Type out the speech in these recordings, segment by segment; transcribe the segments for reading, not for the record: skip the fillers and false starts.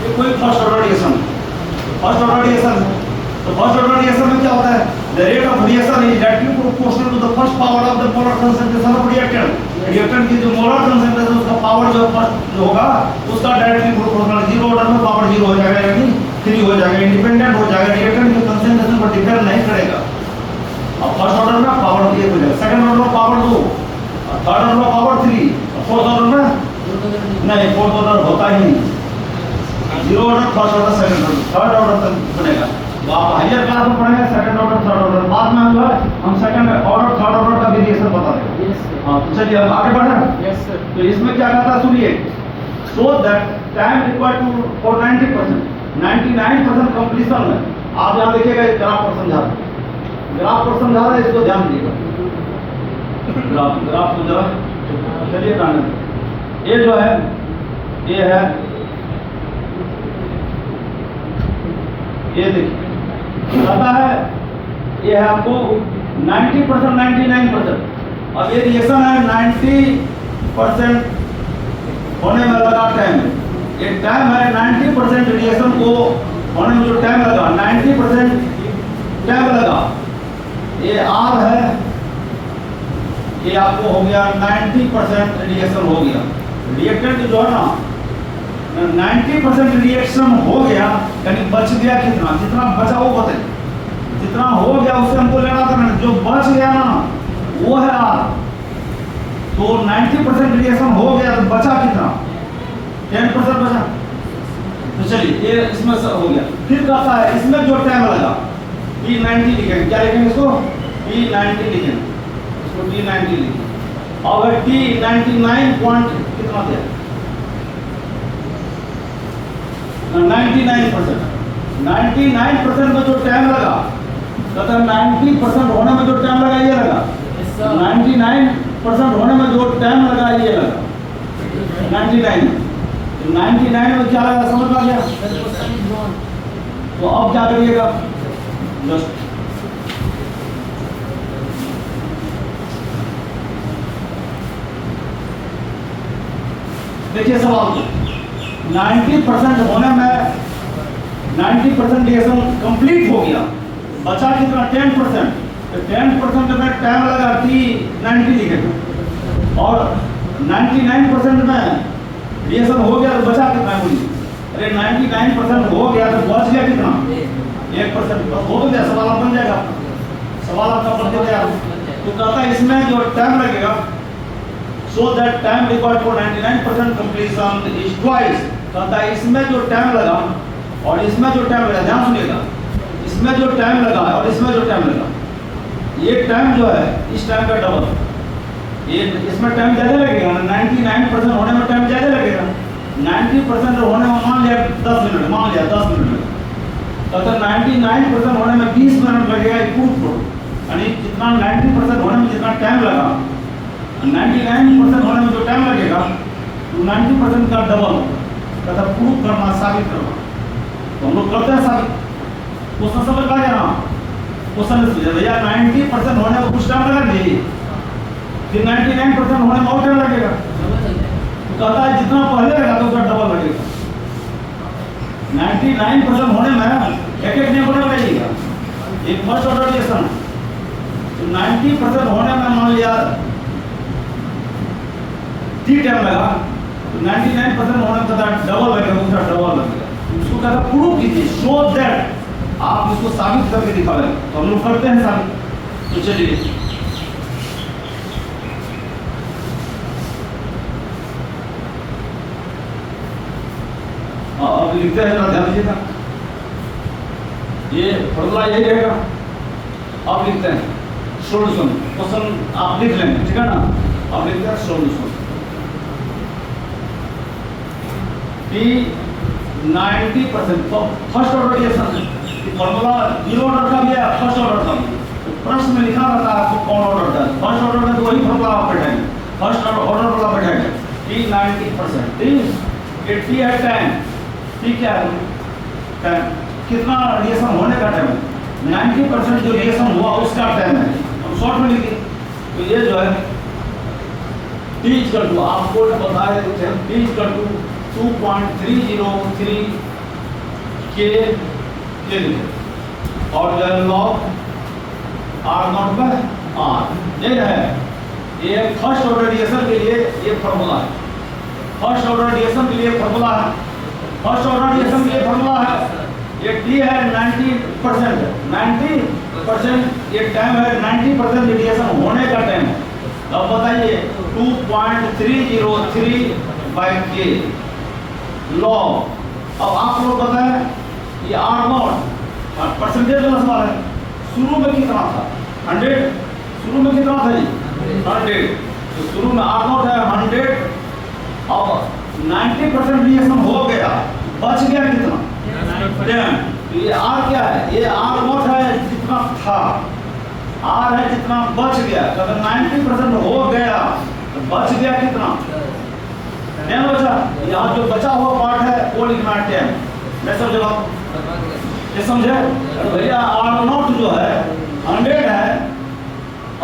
ये कोई first order reaction, first order reaction है। तो फर्स्ट ऑर्डर रिएक्शन में क्या होता है, the rate of reaction is directly proportional to the first power of the molar concentration of reactant. Reactant की जो मोलर कंसंट्रेशन उसका पावर जो फर्स्ट जो होगा उसका डायरेक्टली प्रोपोर्शनल, जीरो ऑर्डर में पावर जीरो हो जाएगा, यानी 3 हो जाएगा, इंडिपेंडेंट हो जाएगा, रिएक्टेंट के कंसंट्रेशन पर डिपेंड नहीं करेगा। अब फर्स्ट ऑर्डर में पावर 1 हो जाएगा, सेकंड ऑर्डर में पावर 2, थर्ड ऑर्डर में पावर 3, फोर्थ ऑर्डर में नहीं, फोर्थ ऑर्डर होता ही नहीं, zero order, first order, second order, third order तक बनेगा। तो आप हायर क्लास में पढ़ेंगे सेकंड ऑर्डर, थर्ड ऑर्डर, बाद में जो है हम सेकंड ऑर्डर, थर्ड ऑर्डर का भी रिएक्शन बता देंगे। हाँ तो चलिए अब आगे बढ़े। Yes sir. तो इसमें क्या कहता है सुनिए, so that time required to for 90%, 99% completion में, आप यहाँ देखिएगा ग्राफ पर समझा रहा है, ग्राफ पर समझा रहा है, इसको ध्यान दीजिएगा, ग्राफ समझा रहा है। चलिए ये जो है ये है, ये देखिए कहता है ये है आपको 90%, 99%। अब ये रिएक्शन है 90% होने में लगा टाइम, ये टाइम है 90% रिएक्शन को होने में जो टाइम लगा, 90% टाइम लगा, ये आर है, ये आपको हो गया 90% रिएक्शन हो गया। रिएक्टेंट जो है ना 90% रिएक्शन हो गया, यानी बच गया कितना, जितना बचा वो बताइए, जितना हो गया उससे हमको लेना था, जो बच गया ना वो है आर। तो 90% रिएक्शन हो गया तो बचा कितना, 10% बचा। तो चलिए ये इसमें सब हो गया। फिर कहता है इसमें जो टाइम लगा T90 लिखेंगे, क्या लिखेंगे इसको, T90 लिखेंगे, इसको T90 लिखेंगे। और T99 पॉइंट कितना दिया, 99%, 99% में जो टाइम लगा, कहता है 90% होने में जो टाइम लगा ये लगा, 99% होने में जो टाइम लगा ये लगा, 99 में क्या लगा समझ में आ गया। तो अब क्या करिएगा, जस्ट देखिए सवाल, 90% होने में 90% रिएक्शन कंप्लीट हो गया, बचा कितना 10%, तो 10% में टाइम लगा T90 लिखेगा, और 99% में रिएक्शन हो गया तो बचा कितना है बोलिए, अरे 99% हो गया तो बच गया कितना 1%, बस हो गया, सवाल बन जाएगा, सवाल आपका बन गया। तो कहता है इसमें जो टाइम लगेगा, so that time required for 99% completion is twice, कहता है इसमें जो टाइम लगा और इसमें जो टाइम लगा, ध्यान सुनिएगा, इसमें जो टाइम लगा और इसमें जो टाइम लगा, ये टाइम जो है इस टाइम का डबल, ये इसमें टाइम ज़्यादा लगेगा, 99% होने में टाइम ज़्यादा लगेगा, 90% होने में मान लिया 10 मिनट, मान लिया 10 मिनट, कहता है 99% होने में 20 मिनट लगेगा, यानी जितना 90% होने में जितना टाइम लगा, 99% होने में जो टाइम लगेगा तो 90% का डबल, कहता प्रूफ करना, साबित करना। तो हम लोग करते हैं साबित, क्वेश्चन समझ पा गया ना, क्वेश्चन भैया 90% होने में कुछ टाइम लगा नहीं, फिर 99% होने में और टाइम लगेगा, तो कहता है जितना पहले लगा तो उसका डबल लगेगा। 99% होने में एक नियम लगाइएगा, एक फर्स्ट ऑर्डर रिएक्शन, तो 90% होने में मान लिया T टाइम लगा, तो 99% होने में डबल लगेगा, उसका डबल लगेगा, उसको कहता प्रूव कीजिए, शो दैट, आप इसको साबित करके दिखाएंगे, तो हम लोग करते हैं साबित। तो चलिए अब लिखते हैं, ध्यान दीजिएगा, ये फॉर्मूला यही रहेगा। अब लिखते हैं सॉल्यूशन, क्वेश्चन आप लिख लेंगे, ठीक है ना, अब लिखते हैं सॉल्यूशन, T90% तो first order reaction, formula zero order का भी है, फर्स्ट ऑर्डर का भी, तो प्रश्न में लिखा रहता है आपको कौन ऑर्डर का, फर्स्ट ऑर्डर में तो वही फॉर्मूला आप बैठाएंगे, फर्स्ट ऑर्डर वाला बैठाएंगे, T90%, ठीक, ये T है टाइम, ठीक क्या है टाइम, कितना रिएक्शन होने का टाइम है, 90% जो रिएक्शन हुआ उसका टाइम है, हम शॉर्ट में लिखे, तो ये जो है T आपको बताया T 2.303 के लिखे और log r0 पर r ये है। ये फर्स्ट ऑर्डर रेडिएशन के लिए ये फॉर्मूला है। फर्स्ट ऑर्डर रेडिएशन के लिए फॉर्मूला है। फर्स्ट ऑर्डर रेडिएशन के लिए फॉर्मूला है। ये t है 90%, 90% ये टाइम है 90% रेडिएशन होने का टाइम। अब बताइए 2.303 by k log। अब आप लोग बताएं ये r0 परसेंटेज का सवाल है। शुरू में कितना था 100, शुरू में कितना था जी 100, तो शुरू में r0 है 100। अब 90% रेडिएशन हो गया, बच गया कितना 10। ये r क्या है, ये r0 है जितना था, r है जितना बच गया। तो अगर 90% हो गया तो बच गया कितना 10 बचा। यहाँ जो बचा हुआ पार्ट है वो लिखना है 10। मैं समझ ये समझे भैया। r0 जो है 100 है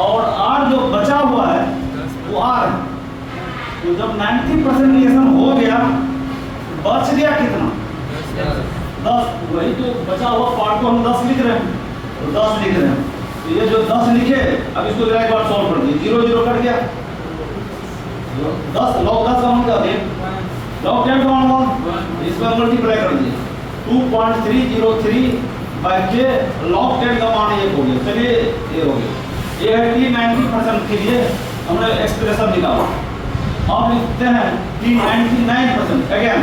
और r जो बचा हुआ है वो r। तो जब 90% रेडिएशन हो गया बच गया कितना 10। वही तो बचा हुआ पार्ट को हम 10 लिख रहे हैं, तो 10 लिख रहे हैं। तो ये जो 10 लिखे, अब इसको एक बार सॉल्व कर दिए, 0 0 कट गया। 10 log 10 का मान क्या है, log 10 का मान इसमें मल्टीप्लाई कर दिए 2.303 by k log 10 का मान ये हो गया। चलिए ये हो गया। ये है t 90% के लिए हमने एक्सप्रेशन निकाला। अब लिखते हैं t 99% अगेन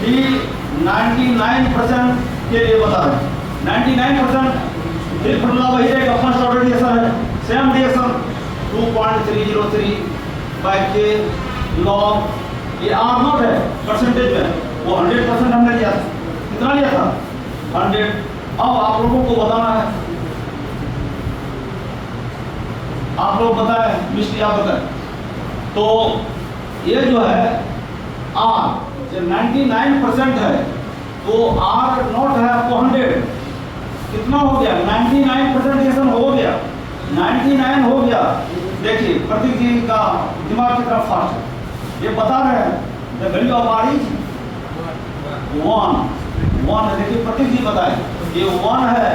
t 99% के लिए बता रहे हैं। 99% फिर फॉर्मूला वही रहेगा, फर्स्ट ऑर्डर रेडिएशन है, same radiation 2.303 by k log। ये r0 है परसेंटेज में, वो 100% हमने लिया था। कितना लिया था 100। अब आप लोगों को बताना है, आप लोग बताएं, मिस्टर आप बताएं। तो ये जो है r जो 99% है तो r0 है आपको 100 कितना हो गया 99% रेडिएशन हो गया, 99 हो गया। देखिए प्रतीक जी का दिमाग कितना फास्ट है, ये बता रहे हैं the value of r is 1 है। देखिए प्रतीक जी बताए ये 1 है।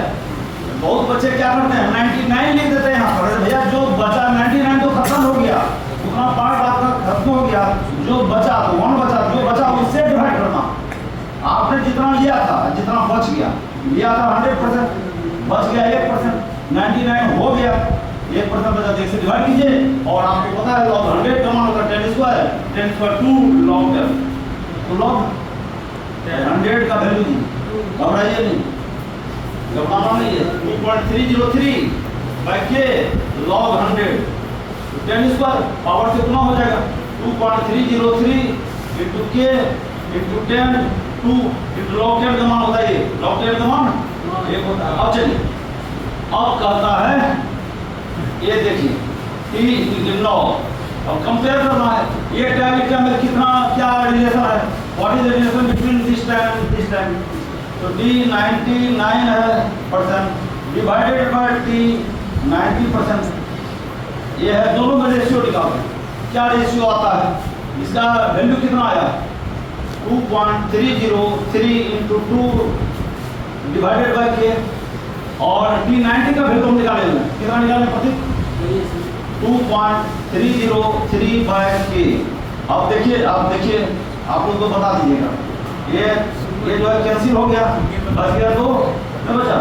बहुत बच्चे क्या करते हैं 99 लिख देते हैं यहाँ पर। भैया जो बचा 99 तो खत्म हो गया, उतना पार्ट आपका खत्म हो गया, जो बचा तो 1 बचा, जो बचा उससे डिवाइड करना। आपने जितना लिया था, जितना बच गया, लिया था 100%, बच गया 1%, 99 हो गया, 1% बचा, 1 से डिवाइड कीजिए। और आपको पता है log 100 का मान होता है 10 स्क्वायर, 10 स्क्वायर 2 log 10, तो log 100 का वैल्यू दी, घबराइए नहीं, घबराना नहीं है। 2.303 by k log 100, 10 square power से कितना हो जाएगा 2.303 into k into 10 2 into log 10 का मान होता है, ये log 10 का मान एक होता है। अब चलिए अब कहता है ये देखिए t log, अब कंपेयर करना है ये टाइम में कितना क्या रिलेशन है, what is the relation between this time. तो t 99 है परसेंट डिवाइडेड बाय t 90%, ये है दोनों में रेशियो निकालते हैं। क्या रेशियो आता है, इसका वैल्यू कितना आया 2.303 into 2 डिवाइडेड बाय k, और t 90 का वैल्यू हम निकालेंगे, कितना निकालेंगे प्रतीक 2.303 by k। अब देखिए आप लोग को बता दीजिएगा, ये जो है कैंसिल हो गया, बच गया तो नहीं बचा,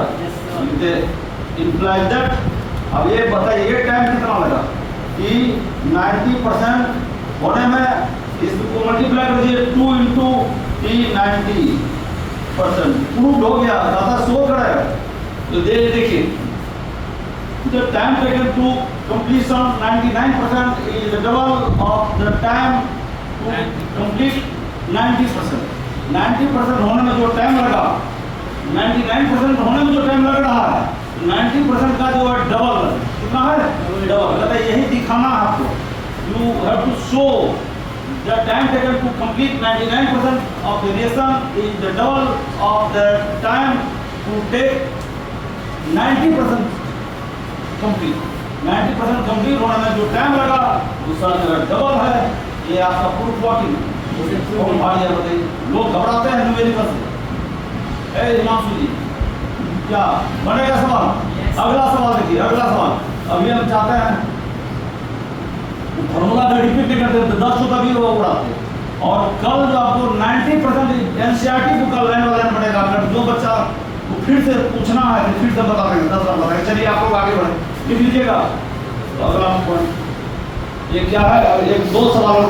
इम्प्लाइज दैट। अब ये बताइए ये टाइम कितना लगा कि 90% होने में, इसको मल्टीप्लाई कर दिए 2 into t 90% प्रूव हो गया, दादा शो करा। तो देखिए the time taken to completion 99% is the double of the time to complete 90%। 90% होने में जो टाइम लगा, 99% होने में जो टाइम लग रहा है, 90% का जो है डबल, कितना है डबल। कहता है यही दिखाना है आपको, you have to show the time taken to complete 99% of the reaction is the double of the time to take 90% complete। 90% complete होने में जो टाइम लगा उसका डबल है। ये आपका प्रूफ हुआ कि कौन फाड़ दिया बताइए? लोग घबराते हैं न्यूमेरिकल से। ए हिमांशु जी, क्या बनेगा सवाल? अगला सवाल देखिए, अगला सवाल। अभी हम चाहते हैं फॉर्मूला वेरिफिक नहीं करते, 10 तभी वो उड़ाते। और कल जो आपको 90% एनसीईआरटी बुक का लाइन वाला पड़ेगा। अगर जो बच्चा को फिर से पूछना है तो फिर से बता देंगे, 10 बार बताएंगे। चलिए आप लोग आगे बढ़े, लिख लीजिएगा। तो अगला पॉइंट ये क्या है? एक दो सवाल